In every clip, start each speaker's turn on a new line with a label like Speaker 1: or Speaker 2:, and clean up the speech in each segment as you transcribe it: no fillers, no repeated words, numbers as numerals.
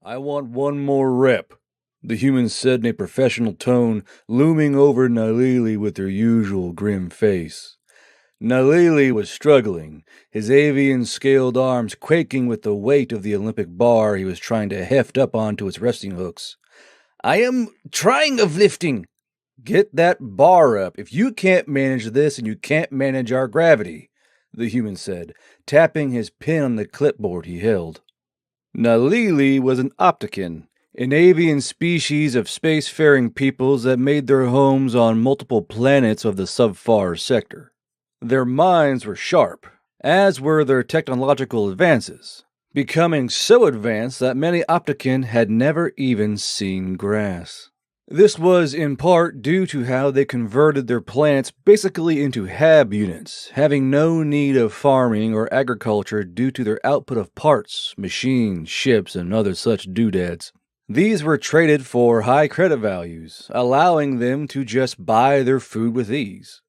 Speaker 1: I want one more rep, the human said in a professional tone, looming over Nalili with her usual grim face. Nalili was struggling, his avian-scaled arms quaking with the weight of the Olympic bar he was trying to heft up onto its resting hooks. I am trying of lifting. Get that bar up. If you can't manage this and you can't manage our gravity, the human said, tapping his pen on the clipboard he held. Nalili was an Optican, an avian species of spacefaring peoples that made their homes on multiple planets of the sub-far sector. Their minds were sharp, as were their technological advances, becoming so advanced that many Optican had never even seen grass. This was in part due to how they converted their planets basically into hab units, having no need of farming or agriculture due to their output of parts, machines, ships, and other such doodads. These were traded for high credit values, allowing them to just buy their food with ease.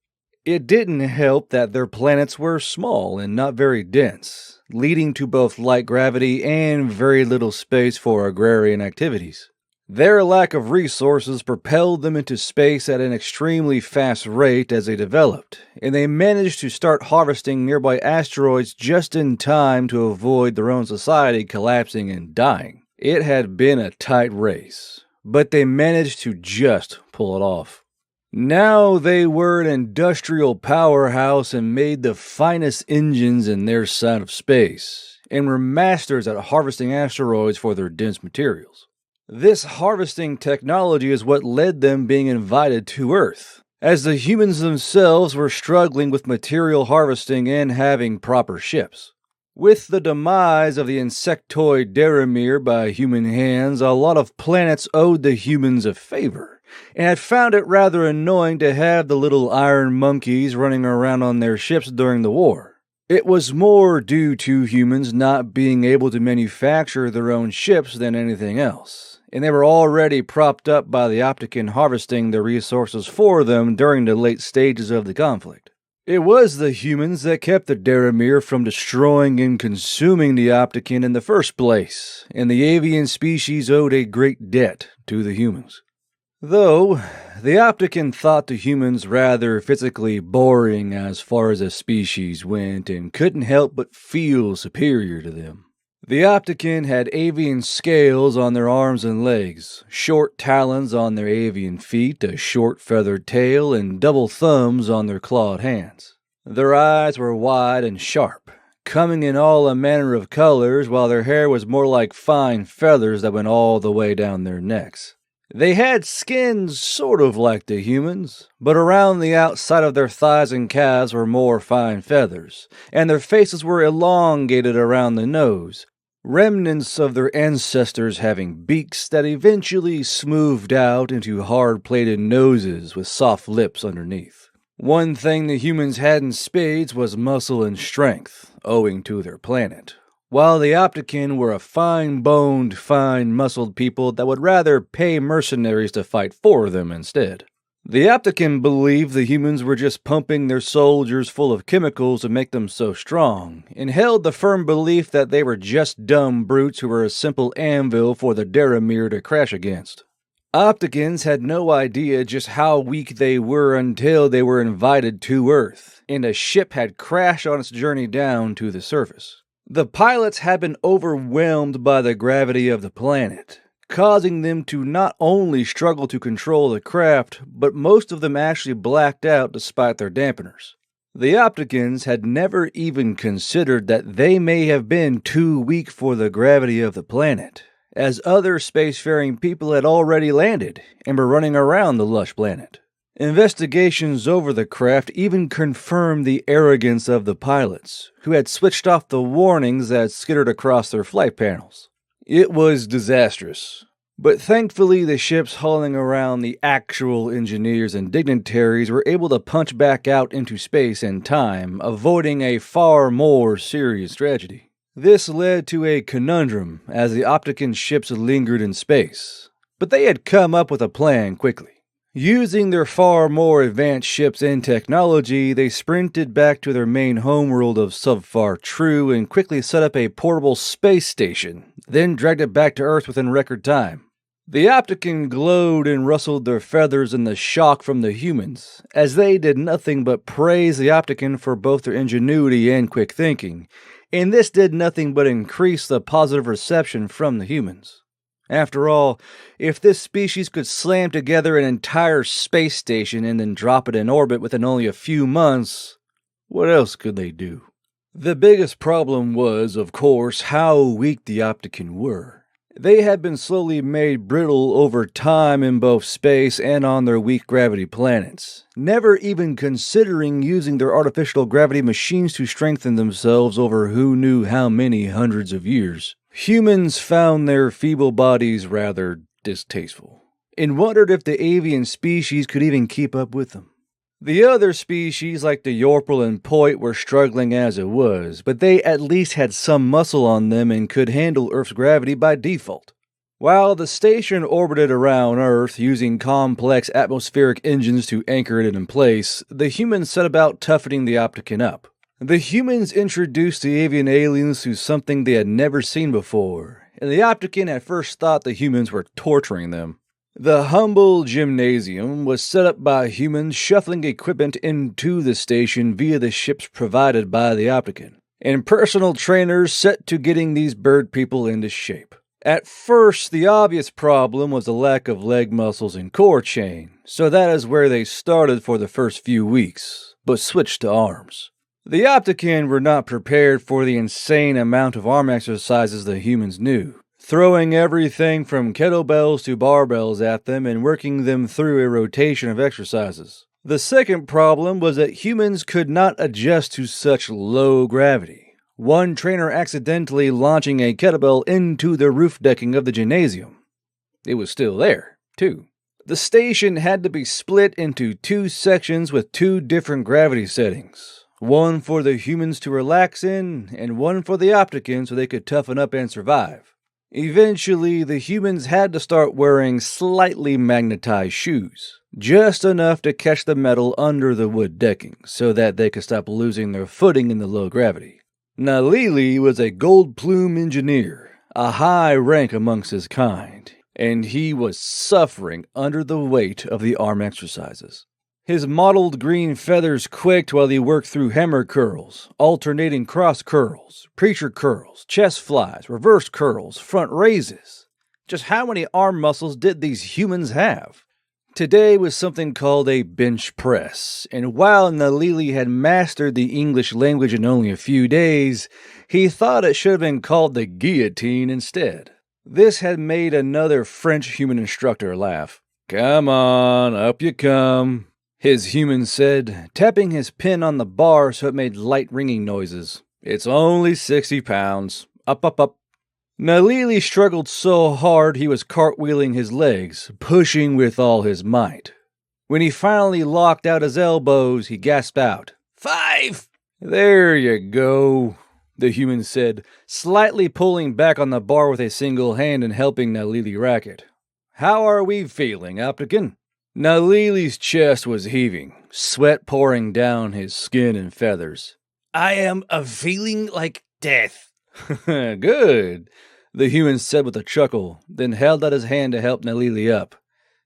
Speaker 1: It didn't help that their planets were small and not very dense, leading to both light gravity and very little space for agrarian activities. Their lack of resources propelled them into space at an extremely fast rate as they developed, and they managed to start harvesting nearby asteroids just in time to avoid their own society collapsing and dying. It had been a tight race, but they managed to just pull it off. Now they were an industrial powerhouse and made the finest engines in their side of space, and were masters at harvesting asteroids for their dense materials. This harvesting technology is what led them being invited to Earth, as the humans themselves were struggling with material harvesting and having proper ships. With the demise of the insectoid Daramir by human hands, a lot of planets owed the humans a favor, and had found it rather annoying to have the little iron monkeys running around on their ships during the war. It was more due to humans not being able to manufacture their own ships than anything else, and they were already propped up by the Optican harvesting the resources for them during the late stages of the conflict. It was the humans that kept the Daramir from destroying and consuming the Optican in the first place, and the avian species owed a great debt to the humans. Though, the Optican thought the humans rather physically boring as far as a species went and couldn't help but feel superior to them. The Optican had avian scales on their arms and legs, short talons on their avian feet, a short feathered tail, and double thumbs on their clawed hands. Their eyes were wide and sharp, coming in all manner of colors, while their hair was more like fine feathers that went all the way down their necks. They had skins sort of like the humans, but around the outside of their thighs and calves were more fine feathers, and their faces were elongated around the nose, remnants of their ancestors having beaks that eventually smoothed out into hard-plated noses with soft lips underneath. One thing the humans had in spades was muscle and strength, owing to their planet, while the Optican were a fine-boned, fine-muscled people that would rather pay mercenaries to fight for them instead. The Optican believed the humans were just pumping their soldiers full of chemicals to make them so strong, and held the firm belief that they were just dumb brutes who were a simple anvil for the Daramir to crash against. Opticans had no idea just how weak they were until they were invited to Earth, and a ship had crashed on its journey down to the surface. The pilots had been overwhelmed by the gravity of the planet, causing them to not only struggle to control the craft, but most of them actually blacked out despite their dampeners. The Opticans had never even considered that they may have been too weak for the gravity of the planet, as other spacefaring people had already landed and were running around the lush planet. Investigations over the craft even confirmed the arrogance of the pilots, who had switched off the warnings that skittered across their flight panels. It was disastrous, but thankfully the ships hauling around the actual engineers and dignitaries were able to punch back out into space in time, avoiding a far more serious tragedy. This led to a conundrum as the Optican ships lingered in space, but they had come up with a plan quickly. Using their far more advanced ships and technology, they sprinted back to their main homeworld of Subfar True and quickly set up a portable space station, then dragged it back to Earth within record time. The Opticon glowed and rustled their feathers in the shock from the humans, as they did nothing but praise the Opticon for both their ingenuity and quick thinking, and this did nothing but increase the positive reception from the humans. After all, if this species could slam together an entire space station and then drop it in orbit within only a few months, what else could they do? The biggest problem was, of course, how weak the Opticon were. They had been slowly made brittle over time in both space and on their weak gravity planets, never even considering using their artificial gravity machines to strengthen themselves over who knew how many hundreds of years. Humans found their feeble bodies rather distasteful, and wondered if the avian species could even keep up with them. The other species, like the Yorpal and Poit, were struggling as it was, but they at least had some muscle on them and could handle Earth's gravity by default. While the station orbited around Earth using complex atmospheric engines to anchor it in place, the humans set about toughening the Opticon up. The humans introduced the avian aliens to something they had never seen before, and the Opticon at first thought the humans were torturing them. The humble gymnasium was set up by humans shuffling equipment into the station via the ships provided by the Opticon, and personal trainers set to getting these bird people into shape. At first, the obvious problem was the lack of leg muscles and core chain, so that is where they started for the first few weeks, but switched to arms. The Opticon were not prepared for the insane amount of arm exercises the humans knew, throwing everything from kettlebells to barbells at them and working them through a rotation of exercises. The second problem was that humans could not adjust to such low gravity, one trainer accidentally launching a kettlebell into the roof decking of the gymnasium. It was still there, too. The station had to be split into two sections with two different gravity settings. One for the humans to relax in, and one for the Opticon so they could toughen up and survive. Eventually, the humans had to start wearing slightly magnetized shoes, just enough to catch the metal under the wood decking, so that they could stop losing their footing in the low gravity. Nalili was a gold plume engineer, a high rank amongst his kind, and he was suffering under the weight of the arm exercises. His mottled green feathers quaked while he worked through hammer curls, alternating cross curls, preacher curls, chest flies, reverse curls, front raises. Just how many arm muscles did these humans have? Today was something called a bench press, and while Nalili had mastered the English language in only a few days, he thought it should have been called the guillotine instead. This had made another French human instructor laugh. "Come on, up you come," his human said, tapping his pin on the bar so it made light ringing noises. "It's only 60 pounds. Up, up, up." Nalili struggled so hard he was cartwheeling his legs, pushing with all his might. When he finally locked out his elbows, he gasped out, "5!" "There you go," the human said, slightly pulling back on the bar with a single hand and helping Nalili rack it. "How are we feeling, Opticon?" Nalili's chest was heaving, sweat pouring down his skin and feathers.
Speaker 2: "I am feeling like death."
Speaker 1: "Good," the human said with a chuckle, then held out his hand to help Nalili up.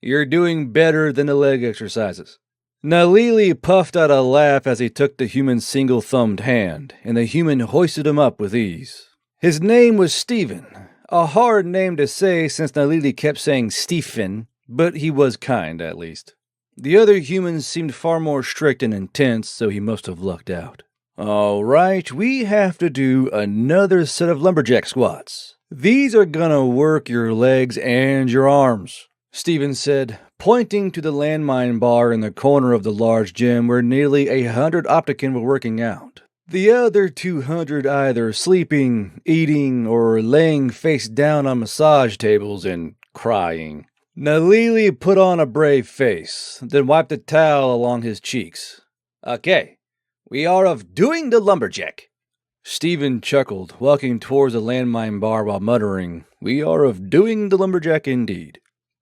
Speaker 1: "You're doing better than the leg exercises." Nalili puffed out a laugh as he took the human's single-thumbed hand, and the human hoisted him up with ease. His name was Stephen, a hard name to say since Nalili kept saying Stephen, but he was kind at least. The other humans seemed far more strict and intense, so he must have lucked out. "All right, we have to do another set of lumberjack squats. These are gonna work your legs and your arms," Stephen said, pointing to the landmine bar in the corner of the large gym where nearly 100 Opticon were working out. The other 200 either sleeping, eating, or laying face down on massage tables and crying. Nalili put on a brave face, then wiped a towel along his cheeks.
Speaker 2: "Okay, we are doing the lumberjack."
Speaker 1: Stephen chuckled, walking towards the landmine bar while muttering, "We are doing the lumberjack indeed."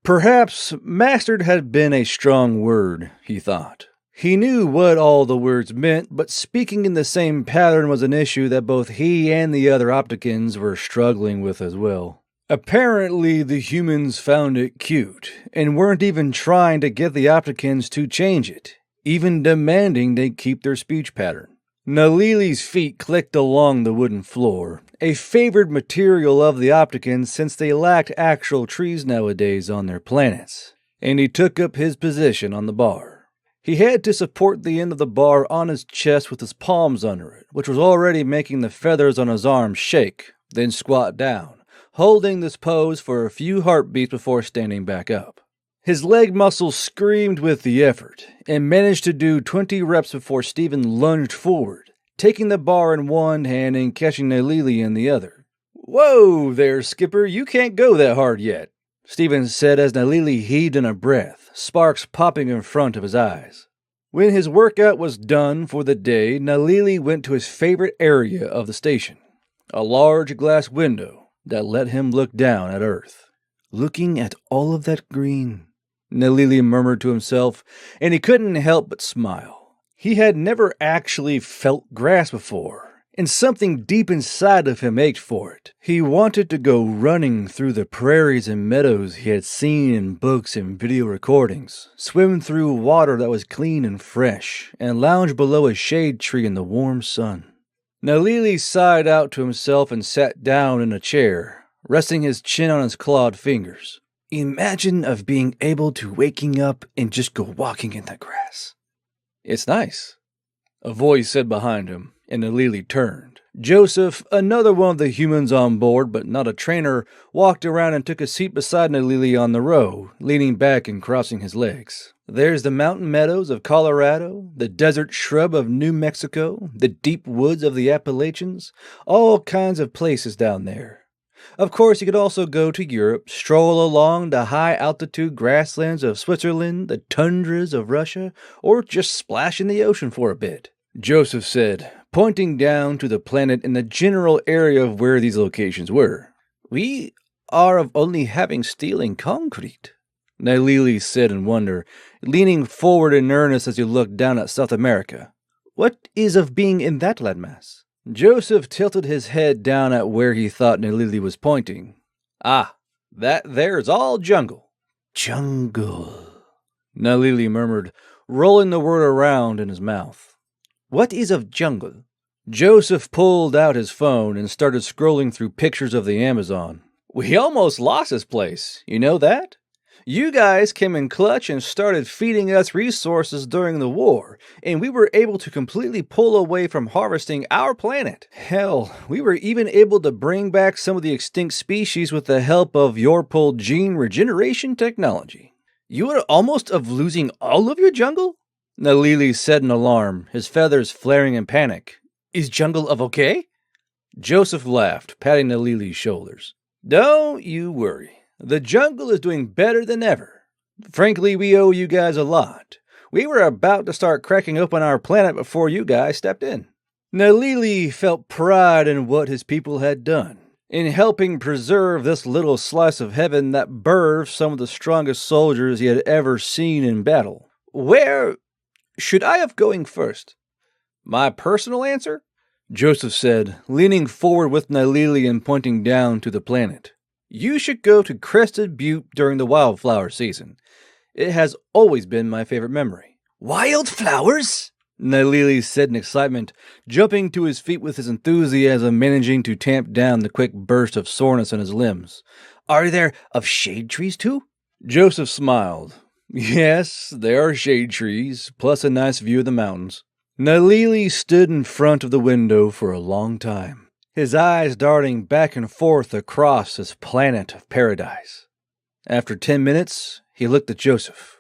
Speaker 1: Perhaps mastered had been a strong word, he thought. He knew what all the words meant, but speaking in the same pattern was an issue that both he and the other Opticans were struggling with as well. Apparently, the humans found it cute, and weren't even trying to get the Opticans to change it, even demanding they keep their speech pattern. Nalili's feet clicked along the wooden floor, a favored material of the Opticans since they lacked actual trees nowadays on their planets, and he took up his position on the bar. He had to support the end of the bar on his chest with his palms under it, which was already making the feathers on his arms shake, then squat down, holding this pose for a few heartbeats before standing back up. His leg muscles screamed with the effort, and managed to do 20 reps before Stephen lunged forward, taking the bar in one hand and catching Nalili in the other. "Whoa there, Skipper, you can't go that hard yet," Stephen said as Nalili heaved in a breath, sparks popping in front of his eyes. When his workout was done for the day, Nalili went to his favorite area of the station, a large glass window that let him look down at Earth. "Looking at all of that green," Nalili murmured to himself, and he couldn't help but smile. He had never actually felt grass before, and something deep inside of him ached for it. He wanted to go running through the prairies and meadows he had seen in books and video recordings, swim through water that was clean and fresh, and lounge below a shade tree in the warm sun. Nalili sighed out to himself and sat down in a chair, resting his chin on his clawed fingers. Imagine of being able to waking up and just go walking in the grass. "It's nice," a voice said behind him, and Nalili turned. Joseph, another one of the humans on board but not a trainer, walked around and took a seat beside Nalili on the row, leaning back and crossing his legs. "There's the mountain meadows of Colorado, the desert shrub of New Mexico, the deep woods of the Appalachians, all kinds of places down there. Of course, you could also go to Europe, stroll along the high-altitude grasslands of Switzerland, the tundras of Russia, or just splash in the ocean for a bit," Joseph said, pointing down to the planet in the general area of where these locations were. "We are of only having steel and concrete," Nalili said in wonder, leaning forward in earnest as he looked down at South America. "What is of being in that landmass?" Joseph tilted his head down at where he thought Nalili was pointing. "Ah, that there's all jungle." "Jungle," Nalili murmured, rolling the word around in his mouth. "What is of jungle?" Joseph pulled out his phone and started scrolling through pictures of the Amazon. "We almost lost this place, you know that? You guys came in clutch and started feeding us resources during the war, and we were able to completely pull away from harvesting our planet. Hell, we were even able to bring back some of the extinct species with the help of your pulled gene regeneration technology. You are almost of losing all of your jungle?" Nalili said in alarm, his feathers flaring in panic. "Is jungle of okay?" Joseph laughed, patting Nalili's shoulders. "Don't you worry. The jungle is doing better than ever. Frankly, we owe you guys a lot. We were about to start cracking open our planet before you guys stepped in." Nalili felt pride in what his people had done, in helping preserve this little slice of heaven that birthed some of the strongest soldiers he had ever seen in battle. "Where should I have going first?" "My personal answer?" Joseph said, leaning forward with Nalili and pointing down to the planet. "You should go to Crested Butte during the wildflower season. It has always been my favorite memory." "Wildflowers?" Nalili said in excitement, jumping to his feet with his enthusiasm managing to tamp down the quick burst of soreness in his limbs. "Are there of shade trees too?" Joseph smiled. "Yes, there are shade trees, plus a nice view of the mountains." Nalili stood in front of the window for a long time, his eyes darting back and forth across this planet of paradise. After 10 minutes, he looked at Joseph.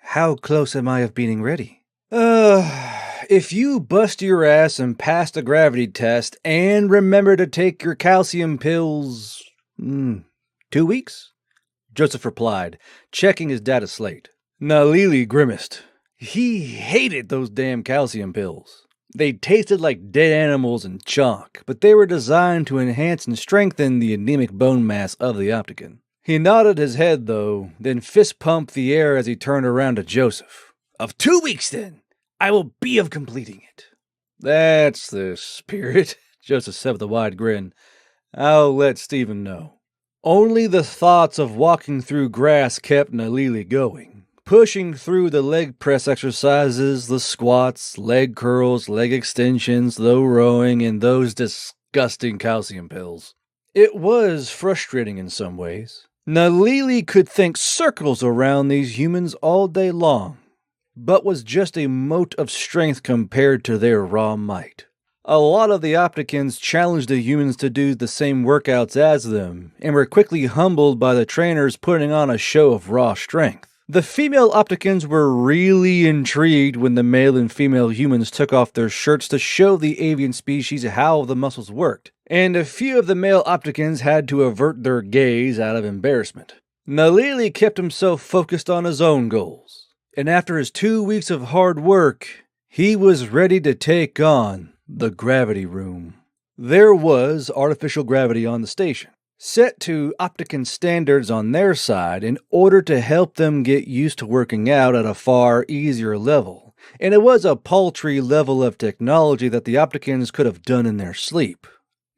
Speaker 1: "How close am I of being ready?" If you bust your ass and pass the gravity test and remember to take your calcium pills, 2 weeks?" Joseph replied, checking his data slate. Nalili grimaced. He hated those damn calcium pills. They tasted like dead animals and chalk, but they were designed to enhance and strengthen the anemic bone mass of the Optican. He nodded his head, though, then fist-pumped the air as he turned around to Joseph.
Speaker 2: Of 2 weeks, then, I will be of completing it.
Speaker 1: That's the spirit, Joseph said with a wide grin. I'll let Stephen know. Only the thoughts of walking through grass kept Nalili going, pushing through the leg press exercises, the squats, leg curls, leg extensions, low rowing, and those disgusting calcium pills. It was frustrating in some ways. Nalili could think circles around these humans all day long, but was just a mote of strength compared to their raw might. A lot of the Opticans challenged the humans to do the same workouts as them, and were quickly humbled by the trainers putting on a show of raw strength. The female Opticans were really intrigued when the male and female humans took off their shirts to show the avian species how the muscles worked, and a few of the male Opticans had to avert their gaze out of embarrassment. Nalili kept himself focused on his own goals, and after his 2 weeks of hard work, he was ready to take on the gravity room. There was artificial gravity on the station, set to Optican standards on their side in order to help them get used to working out at a far easier level, and it was a paltry level of technology that the Opticans could have done in their sleep.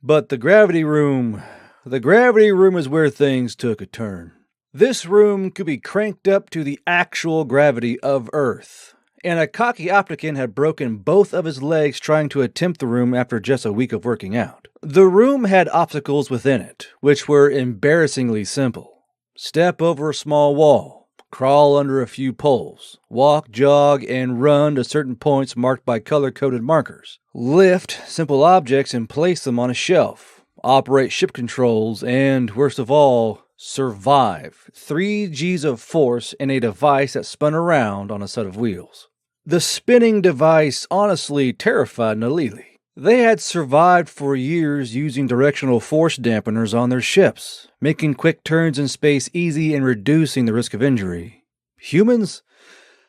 Speaker 1: But the gravity room is where things took a turn. This room could be cranked up to the actual gravity of Earth, and a cocky Optican had broken both of his legs trying to attempt the room after just a week of working out. The room had obstacles within it, which were embarrassingly simple. Step over a small wall, crawl under a few poles, walk, jog, and run to certain points marked by color-coded markers. Lift simple objects and place them on a shelf. Operate ship controls, and, worst of all, survive 3 Gs of force in a device that spun around on a set of wheels. The spinning device honestly terrified Nalili. They had survived for years using directional force dampeners on their ships, making quick turns in space easy and reducing the risk of injury. Humans?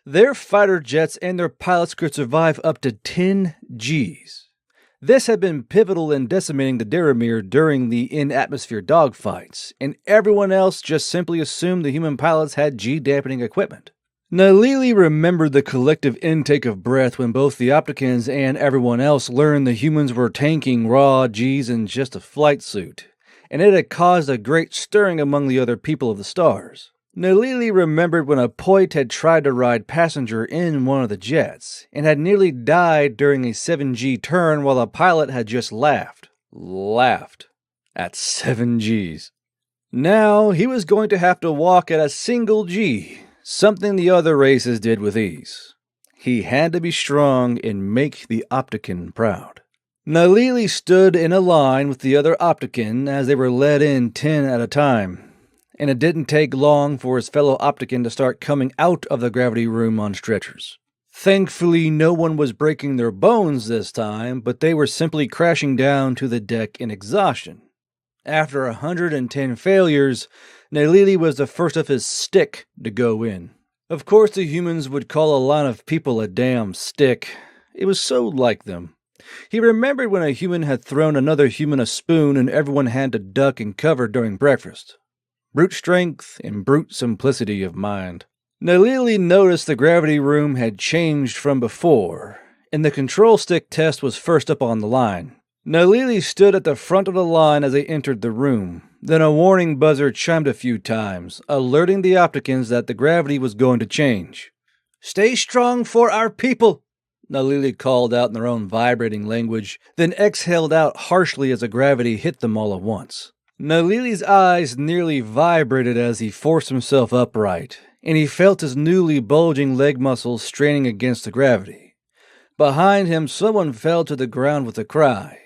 Speaker 1: Their fighter jets and their pilots could survive up to 10 Gs. This had been pivotal in decimating the Daramir during the in-atmosphere dogfights, and everyone else just simply assumed the human pilots had G-dampening equipment. Nalili remembered the collective intake of breath when both the Opticans and everyone else learned the humans were tanking raw Gs in just a flight suit, and it had caused a great stirring among the other people of the stars. Nalili remembered when a Poit had tried to ride passenger in one of the jets, and had nearly died during a 7G turn while the pilot had just laughed at 7 Gs. Now he was going to have to walk at a single G, something the other races did with ease. He had to be strong and make the Optican proud. Nalili stood in a line with the other Optican as they were led in 10 at a time, and it didn't take long for his fellow Optican to start coming out of the gravity room on stretchers. Thankfully, no one was breaking their bones this time, but they were simply crashing down to the deck in exhaustion. After 110 failures, Nalili was the first of his stick to go in. Of course, the humans would call a line of people a damn stick. It was so like them. He remembered when a human had thrown another human a spoon and everyone had to duck and cover during breakfast. Brute strength and brute simplicity of mind. Nalili noticed the gravity room had changed from before, and the control stick test was first up on the line. Nalili stood at the front of the line as they entered the room. Then a warning buzzer chimed a few times, alerting the Opticans that the gravity was going to change. "Stay strong for our people," Nalili called out in their own vibrating language, then exhaled out harshly as the gravity hit them all at once. Nalili's eyes nearly vibrated as he forced himself upright, and he felt his newly bulging leg muscles straining against the gravity. Behind him, someone fell to the ground with a cry,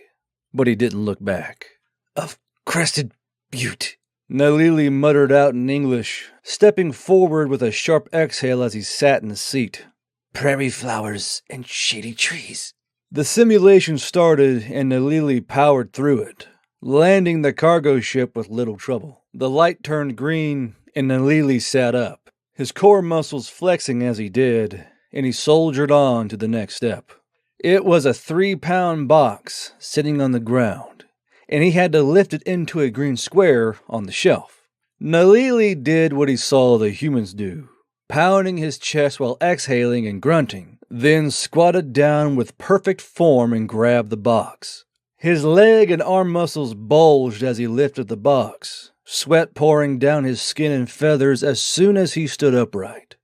Speaker 1: but he didn't look back. "Of crested butte," Nalili muttered out in English, stepping forward with a sharp exhale as he sat in the seat. "Prairie flowers and shady trees." The simulation started, and Nalili powered through it, landing the cargo ship with little trouble. The light turned green, and Nalili sat up, his core muscles flexing as he did, and he soldiered on to the next step. It was a 3-pound box sitting on the ground, and he had to lift it into a green square on the shelf. Nalili did what he saw the humans do, pounding his chest while exhaling and grunting, then squatted down with perfect form and grabbed the box. His leg and arm muscles bulged as he lifted the box, sweat pouring down his skin and feathers as soon as he stood upright.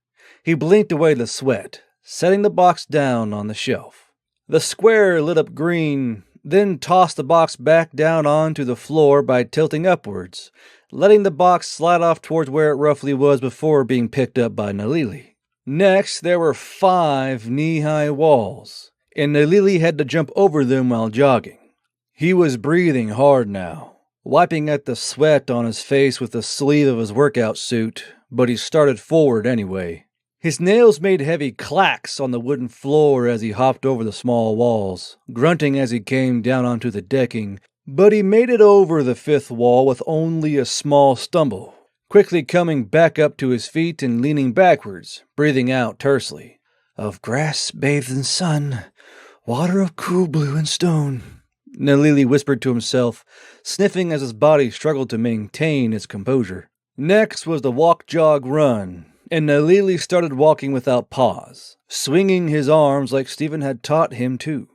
Speaker 1: He blinked away the sweat, setting the box down on the shelf. The square lit up green, then tossed the box back down onto the floor by tilting upwards, letting the box slide off towards where it roughly was before being picked up by Nalili. Next, there were 5 knee-high walls, and Nalili had to jump over them while jogging. He was breathing hard now, wiping at the sweat on his face with the sleeve of his workout suit, but he started forward anyway. His nails made heavy clacks on the wooden floor as he hopped over the small walls, grunting as he came down onto the decking, but he made it over the 5th wall with only a small stumble, quickly coming back up to his feet and leaning backwards, breathing out tersely. "Of grass bathed in sun, water of cool blue and stone," Nalili whispered to himself, sniffing as his body struggled to maintain its composure. Next was the walk-jog-run, and Nalili started walking without pause, swinging his arms like Stephen had taught him to.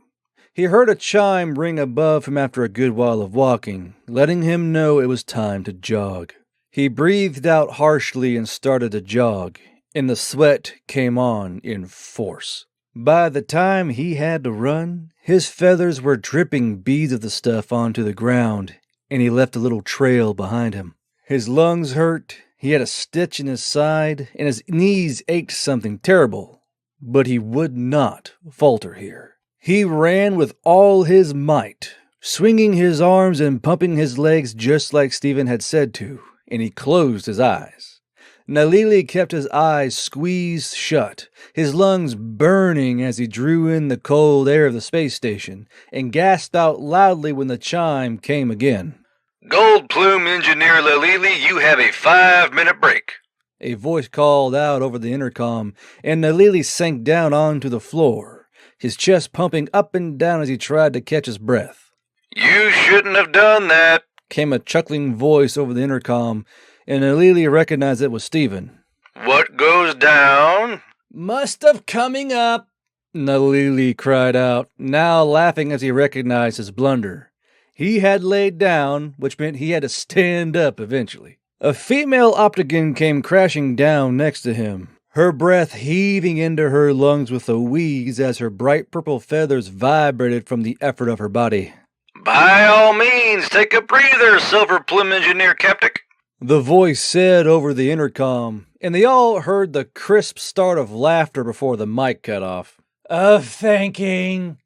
Speaker 1: He heard a chime ring above him after a good while of walking, letting him know it was time to jog. He breathed out harshly and started to jog, and the sweat came on in force. By the time he had to run, his feathers were dripping beads of the stuff onto the ground, and he left a little trail behind him. His lungs hurt, he had a stitch in his side, and his knees ached something terrible, but he would not falter here. He ran with all his might, swinging his arms and pumping his legs just like Stephen had said to, and he closed his eyes. Nalili kept his eyes squeezed shut, his lungs burning as he drew in the cold air of the space station, and gasped out loudly when the chime came again.
Speaker 3: "Gold Plume Engineer Nalili, you have a 5-minute break,"
Speaker 1: a voice called out over the intercom, and Nalili sank down onto the floor, his chest pumping up and down as he tried to catch his breath.
Speaker 3: "You shouldn't have done that,"
Speaker 1: came a chuckling voice over the intercom, and Nalili recognized it was Stephen.
Speaker 3: "What goes down
Speaker 2: must have coming up,"
Speaker 1: Nalili cried out, now laughing as he recognized his blunder. He had laid down, which meant he had to stand up eventually. A female Optigan came crashing down next to him, her breath heaving into her lungs with a wheeze as her bright purple feathers vibrated from the effort of her body.
Speaker 3: "By all means, take a breather, Silver Plume Engineer Captic,"
Speaker 1: the voice said over the intercom, and they all heard the crisp start of laughter before the mic cut off.
Speaker 2: "Of thanking,"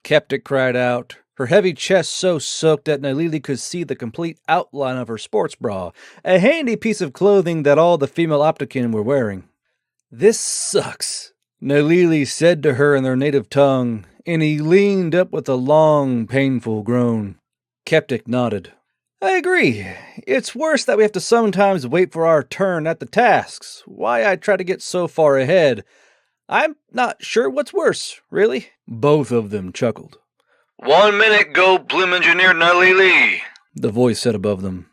Speaker 1: Keptic cried out, her heavy chest so soaked that Nalili could see the complete outline of her sports bra, a handy piece of clothing that all the female Optican were wearing. "This sucks," Nalili said to her in their native tongue, and he leaned up with a long, painful groan. Keptic nodded. "I agree. It's worse that we have to sometimes wait for our turn at the tasks. Why I try to get so far ahead. I'm not sure what's worse, really." Both of them chuckled.
Speaker 3: 1 minute, Gold Plume Engineer Nalili,"
Speaker 1: the voice said above them.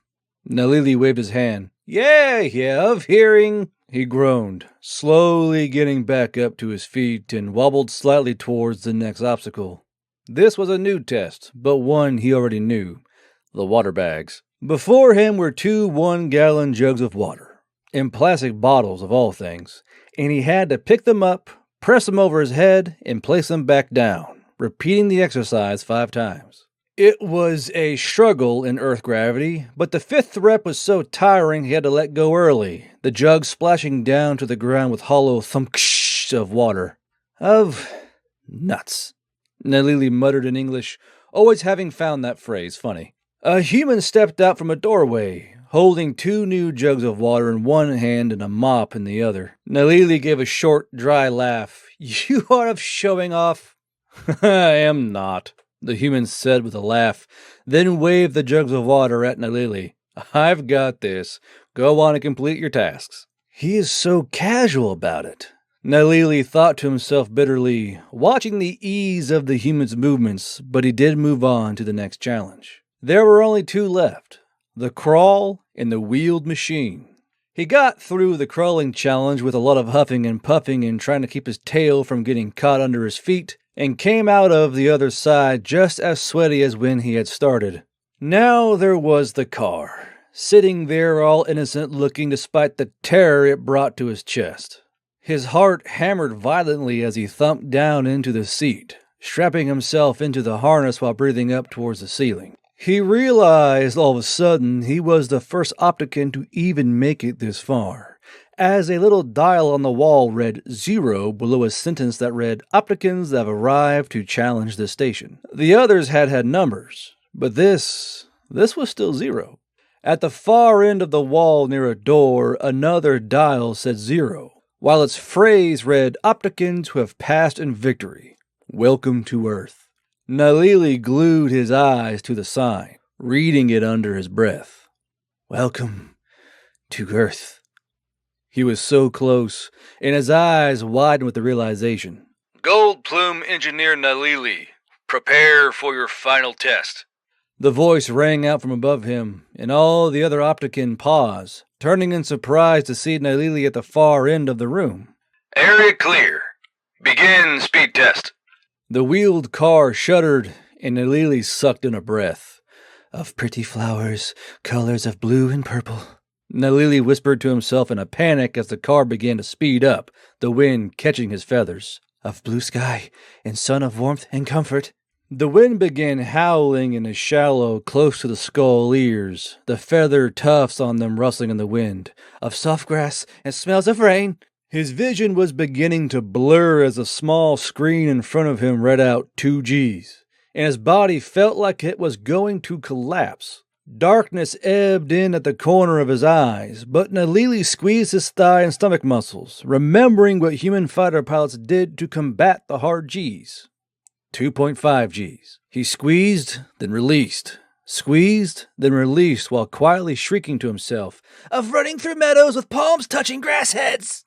Speaker 1: Nalili waved his hand. Yeah, of hearing," he groaned, slowly getting back up to his feet and wobbled slightly towards the next obstacle. This was a new test, but one he already knew. The water bags. Before him were 2 one-gallon jugs of water, in plastic bottles of all things, and he had to pick them up, press them over his head, and place them back down, repeating the exercise 5 times. It was a struggle in Earth gravity, but the 5th rep was so tiring he had to let go early, the jug splashing down to the ground with hollow thump of water. Of nuts, Nalili muttered in English, always having found that phrase funny. A human stepped out from a doorway, holding 2 new jugs of water in one hand and a mop in the other. Nalili gave a short, dry laugh. "You are showing off." "I am not," the human said with a laugh, then waved the jugs of water at Nalili. "I've got this. Go on and complete your tasks." He is so casual about it, Nalili thought to himself bitterly, watching the ease of the human's movements, but he did move on to the next challenge. There were only 2 left. the crawl and the wheeled machine. He got through the crawling challenge with a lot of huffing and puffing and trying to keep his tail from getting caught under his feet, and came out of the other side just as sweaty as when he had started. Now there was the car, sitting there all innocent looking despite the terror it brought to his chest. His heart hammered violently as he thumped down into the seat, strapping himself into the harness while breathing up towards the ceiling. He realized all of a sudden he was the first Optican to even make it this far, as a little dial on the wall read 0 below a sentence that read, "Opticans have arrived to challenge this station." The others had numbers, but this was still 0. At the far end of the wall near a door, another dial said 0, while its phrase read, "Opticans who have passed in victory. Welcome to Earth." Nalili glued his eyes to the sign, reading it under his breath. Welcome to Earth. He was so close, and his eyes widened with the realization.
Speaker 3: Gold Plume Engineer Nalili, prepare for your final test.
Speaker 1: The voice rang out from above him, and all the other Optican paused, turning in surprise to see Nalili at the far end of the room.
Speaker 3: Area clear. Begin speed test.
Speaker 1: The wheeled car shuddered, and Nalili sucked in a breath. "Of pretty flowers, colors of blue and purple," Nalili whispered to himself in a panic as the car began to speed up, the wind catching his feathers. "Of blue sky and sun of warmth and comfort." The wind began howling in a shallow close to the skull ears, the feather tufts on them rustling in the wind. "Of soft grass and smells of rain." His vision was beginning to blur as a small screen in front of him read out 2Gs, and his body felt like it was going to collapse. Darkness ebbed in at the corner of his eyes, but Nalili squeezed his thigh and stomach muscles, remembering what human fighter pilots did to combat the hard Gs. 2.5 Gs. He squeezed, then released. Squeezed, then released while quietly shrieking to himself, "Of running through meadows with palms touching grass heads."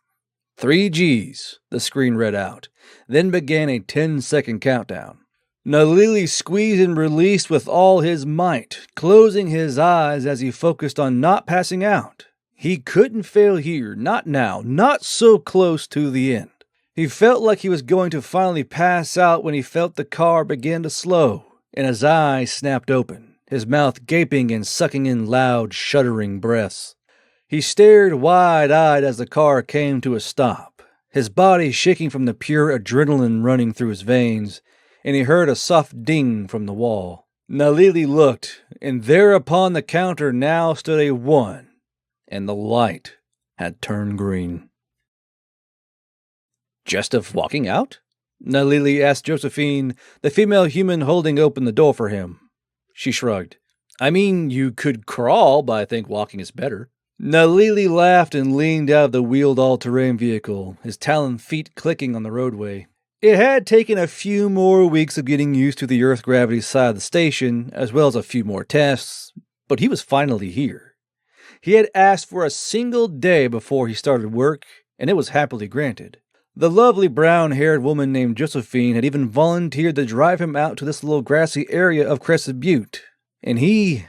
Speaker 1: 3 Gs, the screen read out, then began a 10-second countdown. Nalili squeezed and released with all his might, closing his eyes as he focused on not passing out. He couldn't fail here, not now, not so close to the end. He felt like he was going to finally pass out when he felt the car begin to slow, and his eyes snapped open, his mouth gaping and sucking in loud, shuddering breaths. He stared wide-eyed as the car came to a stop, his body shaking from the pure adrenaline running through his veins, and he heard a soft ding from the wall. Nalili looked, and there upon the counter now stood a 1, and the light had turned green.
Speaker 2: Just of walking out?
Speaker 1: Nalili asked Josephine, the female human holding open the door for him. She shrugged.
Speaker 2: I mean, you could crawl, but I think walking is better.
Speaker 1: Nalili laughed and leaned out of the wheeled all-terrain vehicle, his taloned feet clicking on the roadway. It had taken a few more weeks of getting used to the Earth gravity side of the station, as well as a few more tests, but he was finally here. He had asked for a single day before he started work, and it was happily granted. The lovely brown-haired woman named Josephine had even volunteered to drive him out to this little grassy area of Crescent Butte, and he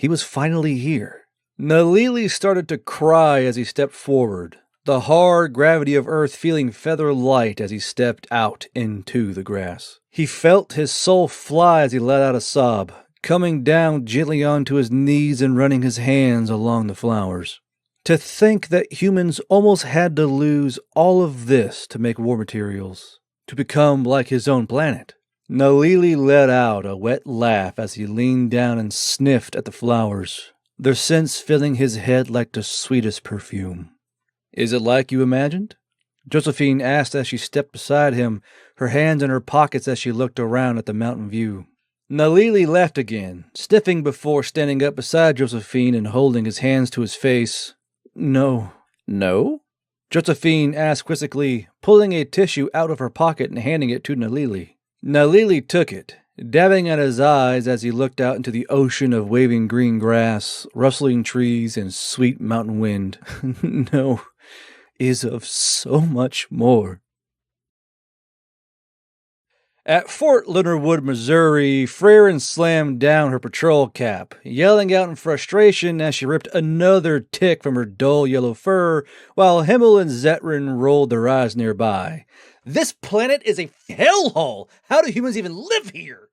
Speaker 1: was finally here. Nalili started to cry as he stepped forward, the hard gravity of Earth feeling feather light as he stepped out into the grass. He felt his soul fly as he let out a sob, coming down gently onto his knees and running his hands along the flowers. To think that humans almost had to lose all of this to make war materials, to become like his own planet. Nalili let out a wet laugh as he leaned down and sniffed at the flowers, their scents filling his head like the sweetest perfume. "Is it like you imagined?" Josephine asked as she stepped beside him, her hands in her pockets as she looked around at the mountain view. Nalili laughed again, sniffing before standing up beside Josephine and holding his hands to his face. "No."
Speaker 2: "No?"
Speaker 1: Josephine asked quizzically, pulling a tissue out of her pocket and handing it to Nalili. Nalili took it, dabbing at his eyes as he looked out into the ocean of waving green grass, rustling trees, and sweet mountain wind. "No, is of so much more." At Fort Leonard Wood, Missouri, Freyrin slammed down her patrol cap, yelling out in frustration as she ripped another tick from her dull yellow fur, while Himmel and Zetrin rolled their eyes nearby.
Speaker 2: This planet is a hellhole! How do humans even live here?